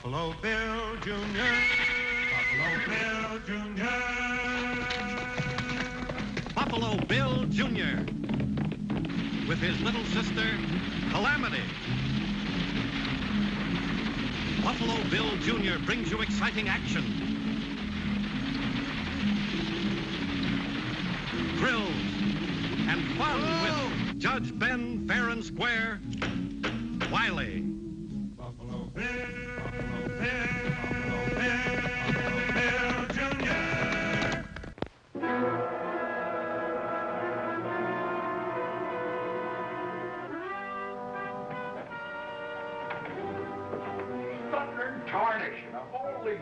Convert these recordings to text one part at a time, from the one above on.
Buffalo Bill Jr. Buffalo Bill Jr. Buffalo Bill Jr. with his little sister, Calamity. Buffalo Bill Jr. brings you exciting action, thrills, and fun with Judge Ben Fair and Square, Wiley. Buffalo Bill, Buffalo Bill, Buffalo Bill, Buffalo Bill Jr. Thunder and tarnation, holy...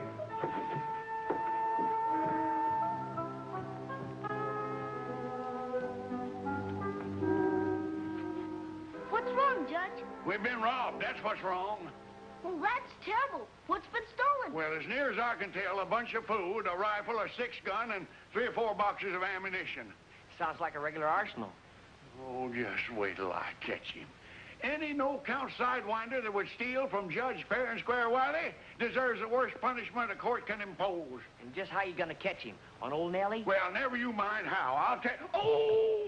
What's wrong, Judge? We've been robbed, that's what's wrong. Well, that's terrible. What's been stolen? Well, as near as I can tell, a bunch of food, a rifle, a 6-gun, and 3 or 4 boxes of ammunition. Sounds like a regular arsenal. Oh, just wait till I catch him. Any no-count sidewinder that would steal from Judge Fair and Square Wiley deserves the worst punishment a court can impose. And just how you gonna catch him? On old Nellie? Well, never you mind how. I'll tell... Oh,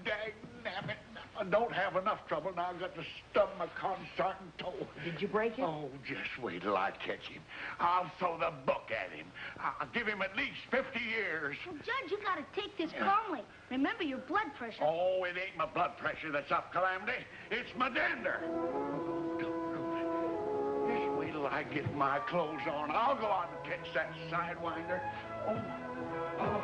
dang-nabbit. I don't have enough trouble now. I've got to stub my consarn toe. Did you break it? Oh, just wait till I catch him. I'll throw the book at him. I'll give him at least 50 years. Well, Judge, you gotta take this calmly. Remember your blood pressure. Oh, it ain't my blood pressure that's up, Calamity. It's my dander. Just wait till I get my clothes on. I'll go out and catch that sidewinder. Oh.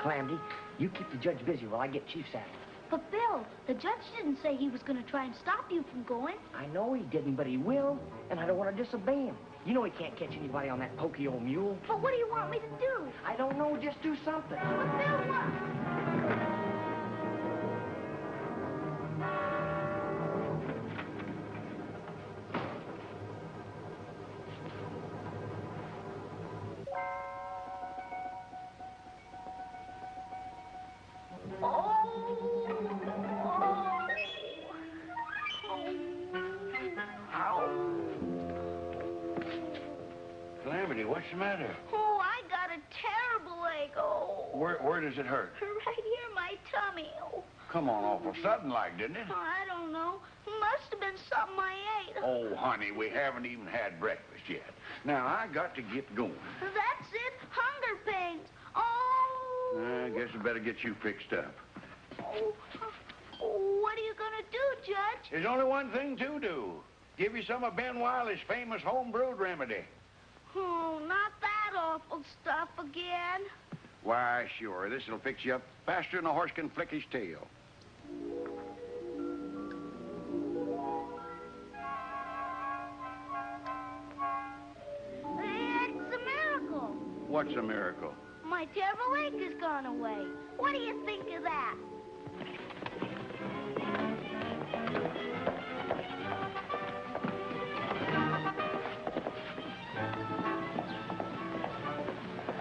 Calamity, you keep the judge busy while I get Chief saddled. But, Bill, the judge didn't say he was gonna try and stop you from going. I know he didn't, but he will, and I don't want to disobey him. You know he can't catch anybody on that pokey old mule. But what do you want me to do? I don't know, just do something. But, Bill, what? Calamity, what's the matter? Oh, I got a terrible ache. Oh. Where does it hurt? Right here, my tummy. Oh, Come on, awful sudden-like, didn't it? I don't know. Must have been something I ate. Oh, honey, we haven't even had breakfast yet. Now, I got to get going. That's it. Hunger pains. Oh. I guess I better get you fixed up. Oh. What are you gonna do, Judge? There's only one thing to do. Give you some of Ben Wiley's famous home-brewed remedy. Oh, not that awful stuff again. Why, sure. This'll fix you up faster than a horse can flick his tail. It's a miracle. What's a miracle? My terrible ache has gone away. What do you think of that?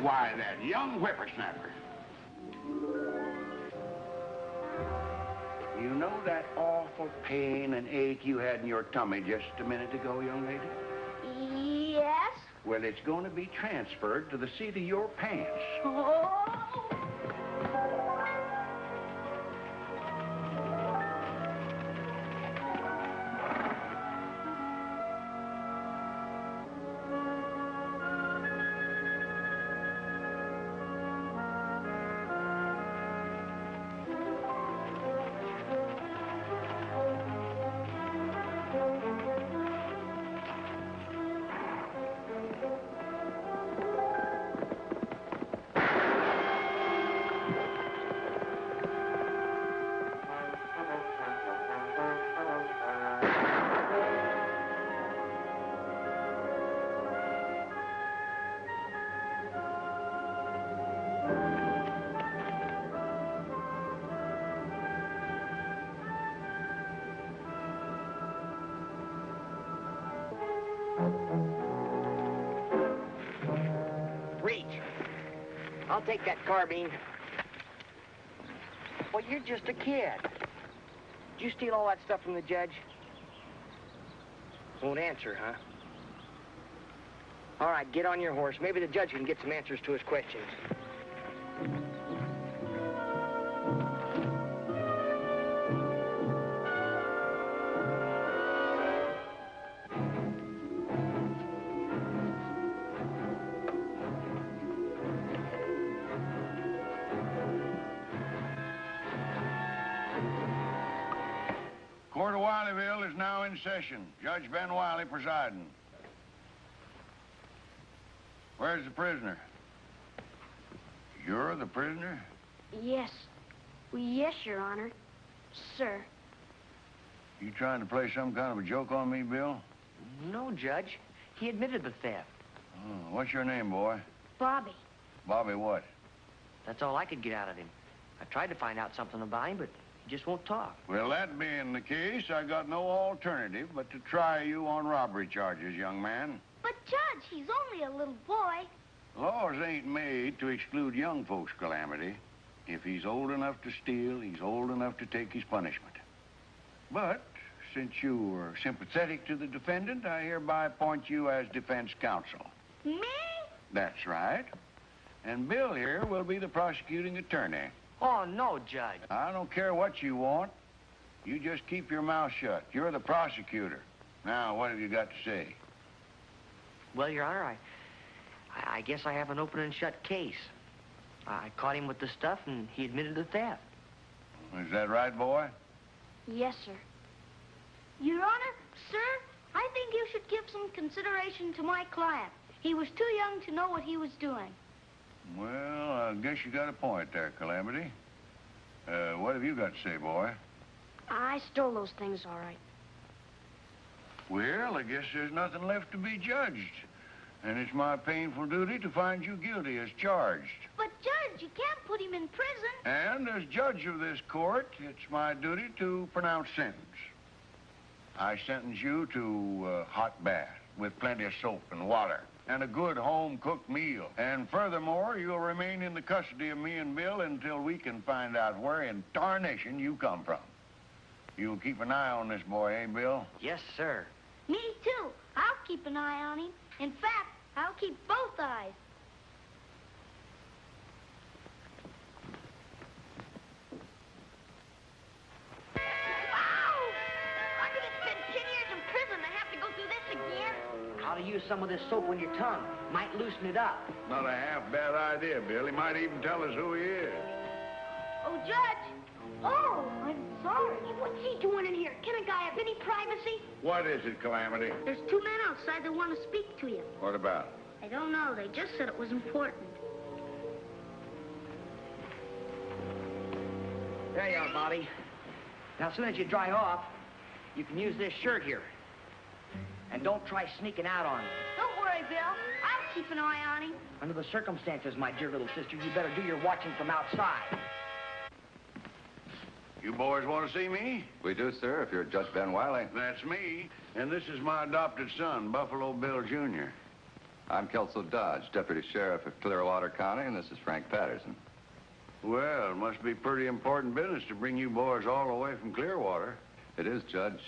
Why, that young whippersnapper. You know that awful pain and ache you had in your tummy just a minute ago, young lady? Yes? Well, it's going to be transferred to the seat of your pants. Oh. Reach. I'll take that carbine. Well, you're just a kid. Did you steal all that stuff from the judge? Won't answer, huh? All right, get on your horse. Maybe the judge can get some answers to his questions. Court of Wileyville is now in session. Judge Ben Wiley presiding. Where's the prisoner? You're the prisoner? Yes. Yes, Your Honor. Sir. You trying to play some kind of a joke on me, Bill? No, Judge. He admitted the theft. Oh, what's your name, boy? Bobby. Bobby what? That's all I could get out of him. I tried to find out something about him, but he just won't talk. Well, that being the case, I got no alternative but to try you on robbery charges, young man. But, Judge, he's only a little boy. Laws ain't made to exclude young folks, Calamity. If he's old enough to steal, he's old enough to take his punishment. But since you were sympathetic to the defendant, I hereby appoint you as defense counsel. Me? That's right. And Bill here will be the prosecuting attorney. Oh, no, Judge. I don't care what you want. You just keep your mouth shut. You're the prosecutor. Now, what have you got to say? Well, Your Honor, I guess I have an open and shut case. I caught him with the stuff, and he admitted the theft. Is that right, boy? Yes, sir. Your Honor, sir, I think you should give some consideration to my client. He was too young to know what he was doing. Well, I guess you got a point there, Calamity. What have you got to say, boy? I stole those things, all right. Well, I guess there's nothing left to be judged. And it's my painful duty to find you guilty as charged. But, Judge, you can't put him in prison. And as judge of this court, it's my duty to pronounce sentence. I sentence you to a hot bath with plenty of soap and water and a good home-cooked meal. And furthermore, you'll remain in the custody of me and Bill until we can find out where in tarnation you come from. You'll keep an eye on this boy, eh, Bill? Yes, sir. Me, too. I'll keep an eye on him. In fact, I'll keep both eyes. Wow! I could have spent 10 years in prison and have to go through this again. How to use some of this soap on your tongue. Might loosen it up. Not a half-bad idea, Bill. He might even tell us who he is. Oh, Judge. Oh, I'm sorry. What's he doing in here? Can a guy have any privacy? What is it, Calamity? There's two men outside that want to speak to you. What about? I don't know. They just said it was important. There you are, Bobby. Now, as soon as you dry off, you can use this shirt here. And don't try sneaking out on me. Don't worry, Bill. I'll keep an eye on him. Under the circumstances, my dear little sister, you better do your watching from outside. You boys want to see me? We do, sir, if you're Judge Ben Wiley. That's me. And this is my adopted son, Buffalo Bill Jr. I'm Kelso Dodge, Deputy Sheriff of Clearwater County, and this is Frank Patterson. Well, it must be pretty important business to bring you boys all the way from Clearwater. It is, Judge.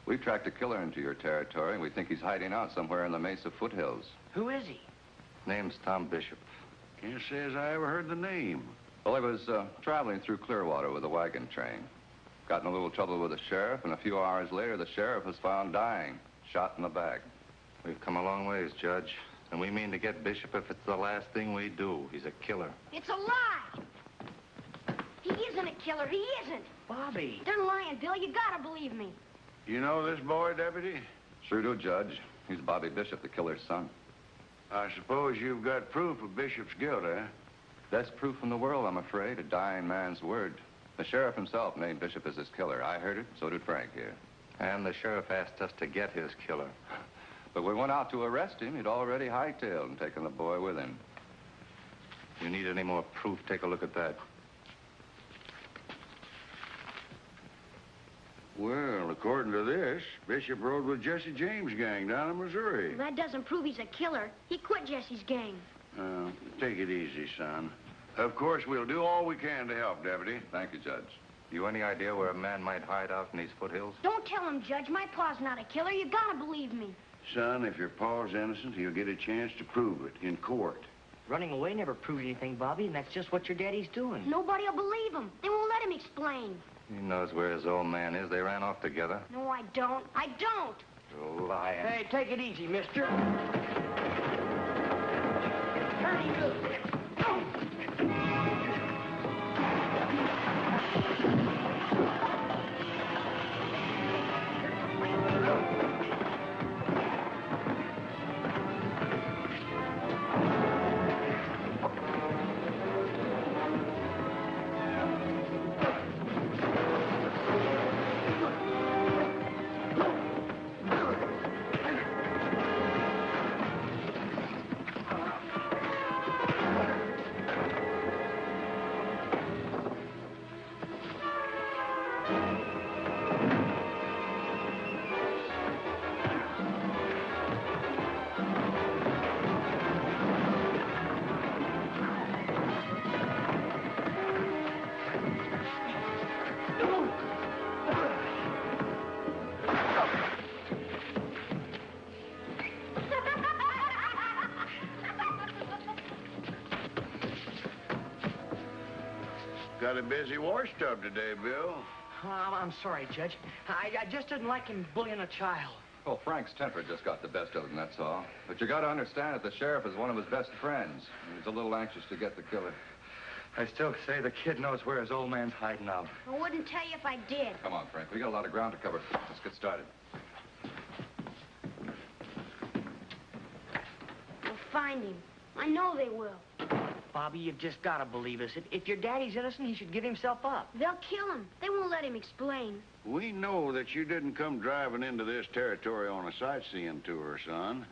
We've tracked a killer into your territory, and we think he's hiding out somewhere in the Mesa foothills. Who is he? Name's Tom Bishop. Can't say as I ever heard the name. Well, he was traveling through Clearwater with a wagon train. Got in a little trouble with the sheriff, and a few hours later, the sheriff was found dying, shot in the back. We've come a long ways, Judge, and we mean to get Bishop if it's the last thing we do. He's a killer. It's a lie. He isn't a killer. He isn't. Bobby. They're lying, Bill. You gotta believe me. You know this boy, Deputy? Sure do, Judge. He's Bobby Bishop, the killer's son. I suppose you've got proof of Bishop's guilt, eh? Best proof in the world, I'm afraid, a dying man's word. The sheriff himself named Bishop as his killer. I heard it, so did Frank here. And the sheriff asked us to get his killer. But we went out to arrest him. He'd already hightailed and taken the boy with him. You need any more proof? Take a look at that. Well, according to this, Bishop rode with Jesse James' gang down in Missouri. That doesn't prove he's a killer. He quit Jesse's gang. Take it easy, son. Of course, we'll do all we can to help, Deputy. Thank you, Judge. You any idea where a man might hide out in these foothills? Don't tell him, Judge. My pa's not a killer. You gotta believe me. Son, if your pa's innocent, he'll get a chance to prove it in court. Running away never proved anything, Bobby, and that's just what your daddy's doing. Nobody will believe him. They won't let him explain. He knows where his old man is. They ran off together. No, I don't. I don't. You're lying. Hey, take it easy, mister. Turn him loose. Got a busy wash tub today, Bill. I'm sorry, Judge. I just didn't like him bullying a child. Well, Frank's temper just got the best of him, that's all. But you got to understand that the sheriff is one of his best friends. He's a little anxious to get the killer. I still say the kid knows where his old man's hiding out. I wouldn't tell you if I did. Come on, Frank. We got a lot of ground to cover. Let's get started. They'll find him. I know they will. Bobby, you've just got to believe us. If your daddy's innocent, he should give himself up. They'll kill him. They won't let him explain. We know that you didn't come driving into this territory on a sightseeing tour, son.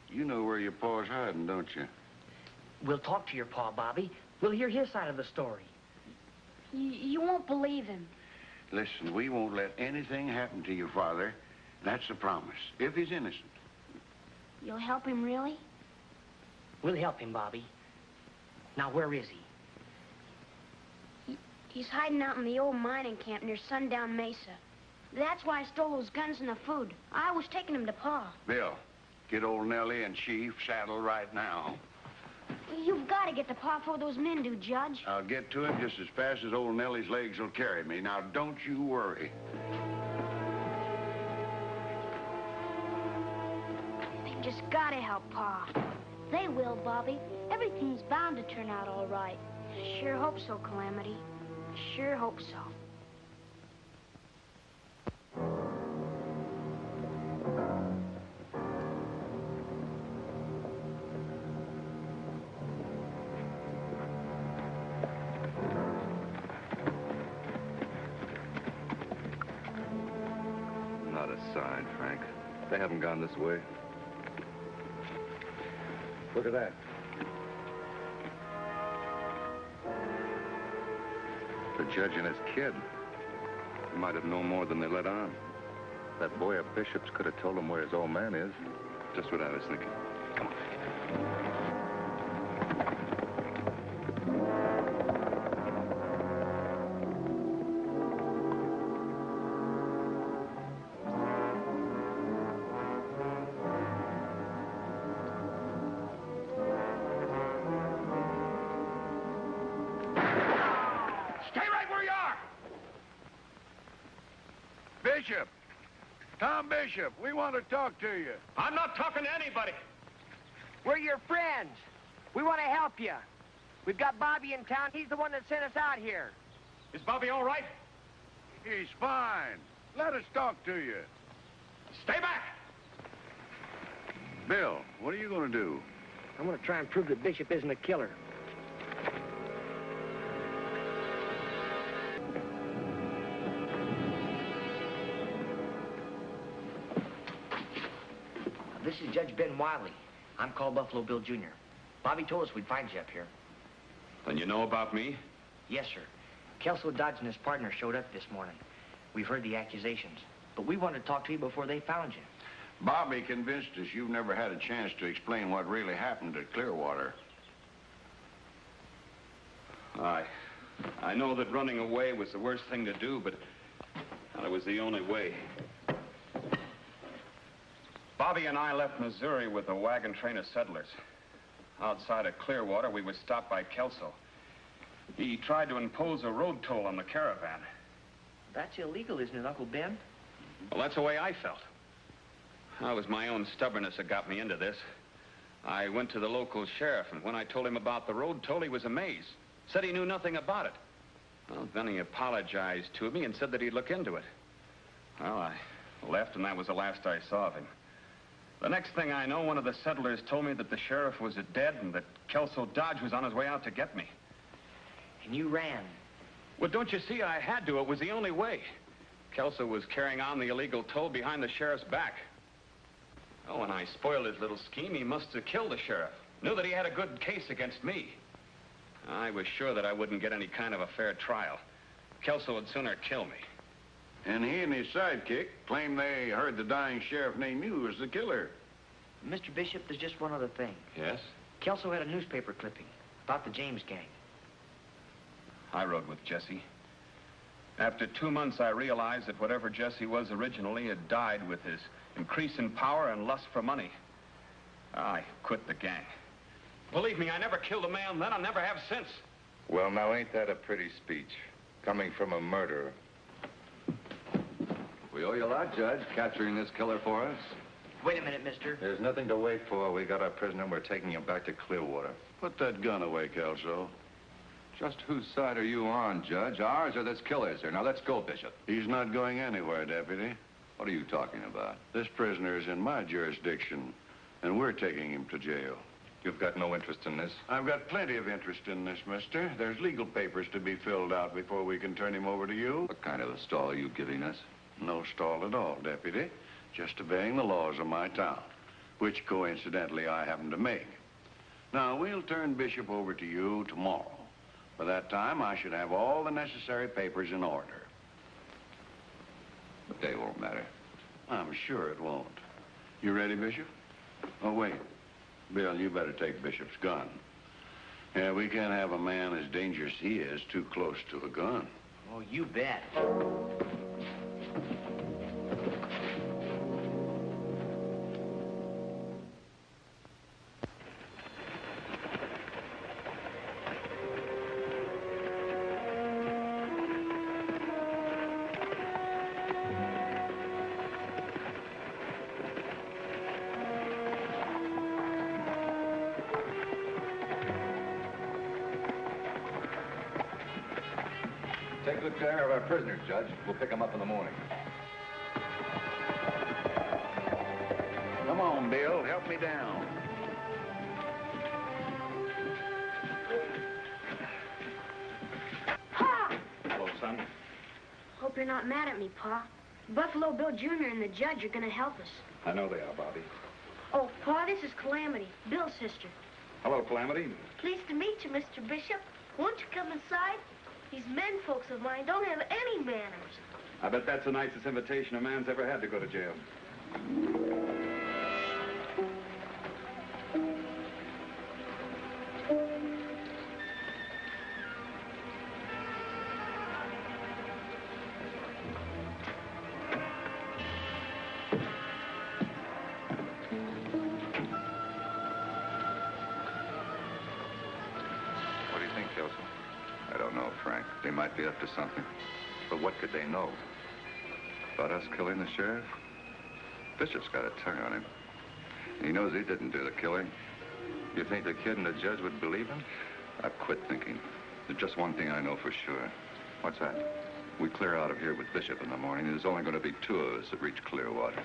You know where your pa's hiding, don't you? We'll talk to your pa, Bobby. We'll hear his side of the story. You won't believe him. Listen, we won't let anything happen to your father. That's a promise, if he's innocent. You'll help him, really? We'll help him, Bobby. Now, where is he? He's hiding out in the old mining camp near Sundown Mesa. That's why I stole those guns and the food. I was taking him to Pa. Bill, get old Nellie and Chief saddled right now. You've got to get to Pa before those men do, Judge. I'll get to him just as fast as old Nellie's legs will carry me. Now, don't you worry. They've just got to help Pa. They will, Bobby. Everything's bound to turn out all right. I sure hope so, Calamity. I sure hope so. Not a sign, Frank. They haven't gone this way. Look at that. The judge and his kid. They might have known more than they let on. That boy of Bishop's could have told him where his old man is. Just what I was thinking. Come on. Bishop! Tom Bishop, we want to talk to you. I'm not talking to anybody. We're your friends. We want to help you. We've got Bobby in town. He's the one that sent us out here. Is Bobby all right? He's fine. Let us talk to you. Stay back. Bill, what are you going to do? I'm going to try and prove that Bishop isn't a killer. This is Judge Ben Wiley. I'm called Buffalo Bill Jr. Bobby told us we'd find you up here. Then you know about me? Yes, sir. Kelso Dodge and his partner showed up this morning. We've heard the accusations, but we wanted to talk to you before they found you. Bobby convinced us you've never had a chance to explain what really happened at Clearwater. Aye. I know that running away was the worst thing to do, but well, it was the only way. Bobby and I left Missouri with a wagon train of settlers. Outside of Clearwater, we were stopped by Kelso. He tried to impose a road toll on the caravan. That's illegal, isn't it, Uncle Ben? Well, that's the way I felt. It was my own stubbornness that got me into this. I went to the local sheriff, and when I told him about the road toll, he was amazed. Said he knew nothing about it. Well, then he apologized to me and said that he'd look into it. Well, I left, and that was the last I saw of him. The next thing I know, one of the settlers told me that the sheriff was dead and that Kelso Dodge was on his way out to get me. And you ran? Well, don't you see? I had to. It was the only way. Kelso was carrying on the illegal toll behind the sheriff's back. Oh, when I spoiled his little scheme, he must have killed the sheriff. Knew that he had a good case against me. I was sure that I wouldn't get any kind of a fair trial. Kelso would sooner kill me. And he and his sidekick claim they heard the dying sheriff name you as the killer. Mr. Bishop, there's just one other thing. Yes? Kelso had a newspaper clipping about the James gang. I rode with Jesse. After 2 months, I realized that whatever Jesse was originally had died with his increase in power and lust for money. I quit the gang. Believe me, I never killed a man then. I never have since. Well, now, ain't that a pretty speech? Coming from a murderer. We owe you a lot, Judge, capturing this killer for us. Wait a minute, mister. There's nothing to wait for. We got our prisoner, and we're taking him back to Clearwater. Put that gun away, Kelso. Just whose side are you on, Judge? Ours or this killer's here? Now, let's go, Bishop. He's not going anywhere, Deputy. What are you talking about? This prisoner is in my jurisdiction, and we're taking him to jail. You've got no interest in this? I've got plenty of interest in this, mister. There's legal papers to be filled out before we can turn him over to you. What kind of a stall are you giving us? No stall at all, Deputy. Just obeying the laws of my town, which, coincidentally, I happen to make. Now, we'll turn Bishop over to you tomorrow. By that time, I should have all the necessary papers in order. But they won't matter. I'm sure it won't. You ready, Bishop? Oh, wait. Bill, you better take Bishop's gun. Yeah, we can't have a man as dangerous as he is too close to a gun. Oh, you bet. Take good care of our prisoners, Judge. We'll pick them up in the morning. Come on, Bill. Help me down. Pa! Hello, son. Hope you're not mad at me, Pa. Buffalo Bill Jr. and the judge are gonna help us. I know they are, Bobby. Oh, Pa, this is Calamity, Bill's sister. Hello, Calamity. Pleased to meet you, Mr. Bishop. Won't you come inside? These men folks of mine don't have any manners. I bet that's the nicest invitation a man's ever had to go to jail. What do you think, Kelso? I don't know, Frank. They might be up to something. But what could they know? About us killing the sheriff? Bishop's got a tongue on him. He knows he didn't do the killing. You think the kid and the judge would believe him? I've quit thinking. There's just one thing I know for sure. What's that? We clear out of here with Bishop in the morning. There's only going to be 2 of us that reach Clearwater.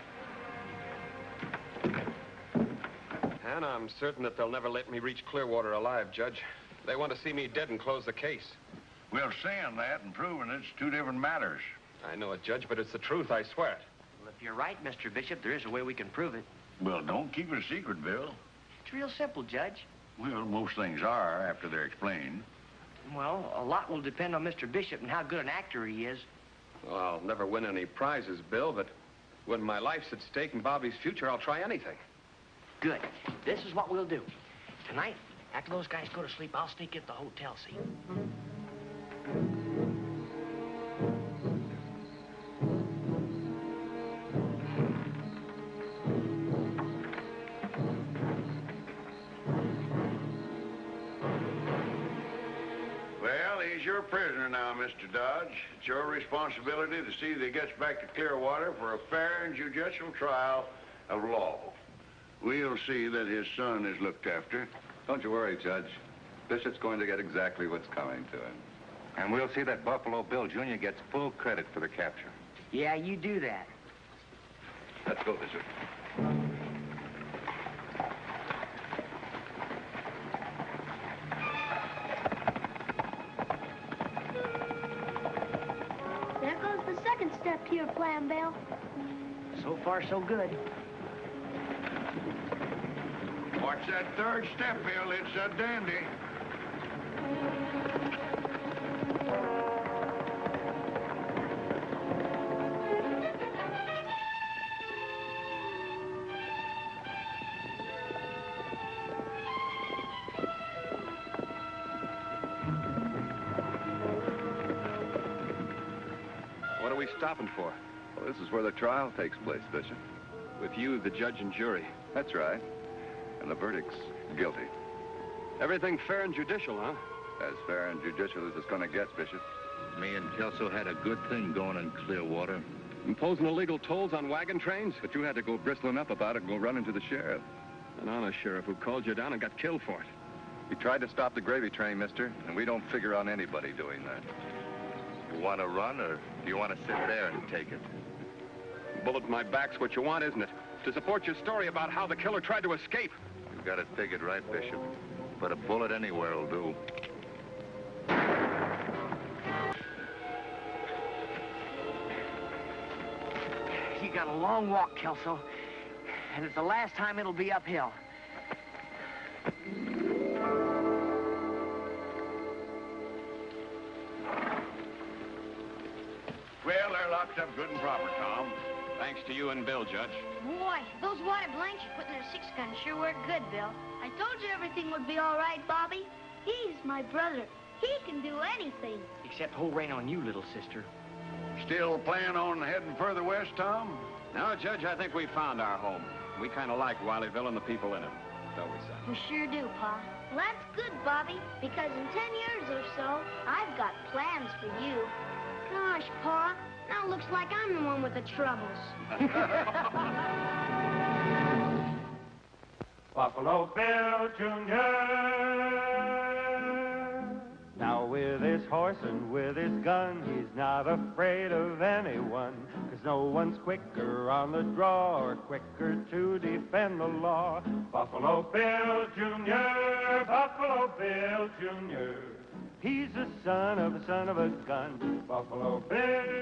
And I'm certain that they'll never let me reach Clearwater alive, Judge. They want to see me dead and close the case. Well, saying that and proving it's 2 different matters. I know it, Judge, but it's the truth, I swear it. Well, if you're right, Mr. Bishop, there is a way we can prove it. Well, don't keep it a secret, Bill. It's real simple, Judge. Well, most things are after they're explained. Well, a lot will depend on Mr. Bishop and how good an actor he is. Well, I'll never win any prizes, Bill, but when my life's at stake and Bobby's future, I'll try anything. Good. This is what we'll do. Tonight, after those guys go to sleep, I'll sneak at the hotel, see? Well, he's your prisoner now, Mr. Dodge. It's your responsibility to see that he gets back to Clearwater for a fair and judicial trial of law. We'll see that his son is looked after. Don't you worry, Judge. Bishop's going to get exactly what's coming to him. And we'll see that Buffalo Bill Jr. gets full credit for the capture. Yeah, you do that. Let's go, Bishop. There goes the second step to your plan, Bill. So far, so good. Watch that third step, Bill. It's a dandy. What are we stopping for? Well, this is where the trial takes place, Bishop. With you, the judge and jury. That's right. And the verdict's guilty. Everything fair and judicial, huh? As fair and judicial as it's going to get, Bishop. Me and Kelso had a good thing going in Clearwater. Imposing illegal tolls on wagon trains? But you had to go bristling up about it and go running to the sheriff. An honest sheriff who called you down and got killed for it. We tried to stop the gravy train, mister, and we don't figure on anybody doing that. You want to run, or do you want to sit there and take it? Bullet in my back's what you want, isn't it? To support your story about how the killer tried to escape. You got it figured right, Bishop. But a bullet anywhere will do. You got a long walk, Kelso. And it's the last time it'll be uphill. Well, they're locked up good and proper, Tom. Thanks to you and Bill, Judge. Boy, those water blanks you put in their six-gun sure work good, Bill. I told you everything would be all right, Bobby. He's my brother. He can do anything. Except hold rain on you, little sister. Still plan on heading further west, Tom? No, Judge, I think we found our home. We kind of like Wileyville and the people in it. Don't we, son? We sure do, Pa. Well, that's good, Bobby, because in 10 years or so, I've got plans for you. Gosh, Pa, now it looks like I'm the one with the troubles. Buffalo Bill Jr. Now with his horse and with his gun, he's not afraid of anyone, 'cause no one's quicker on the draw or quicker to defend the law. Buffalo Bill Jr., Buffalo Bill Jr. He's the son of a gun. Buffalo Bill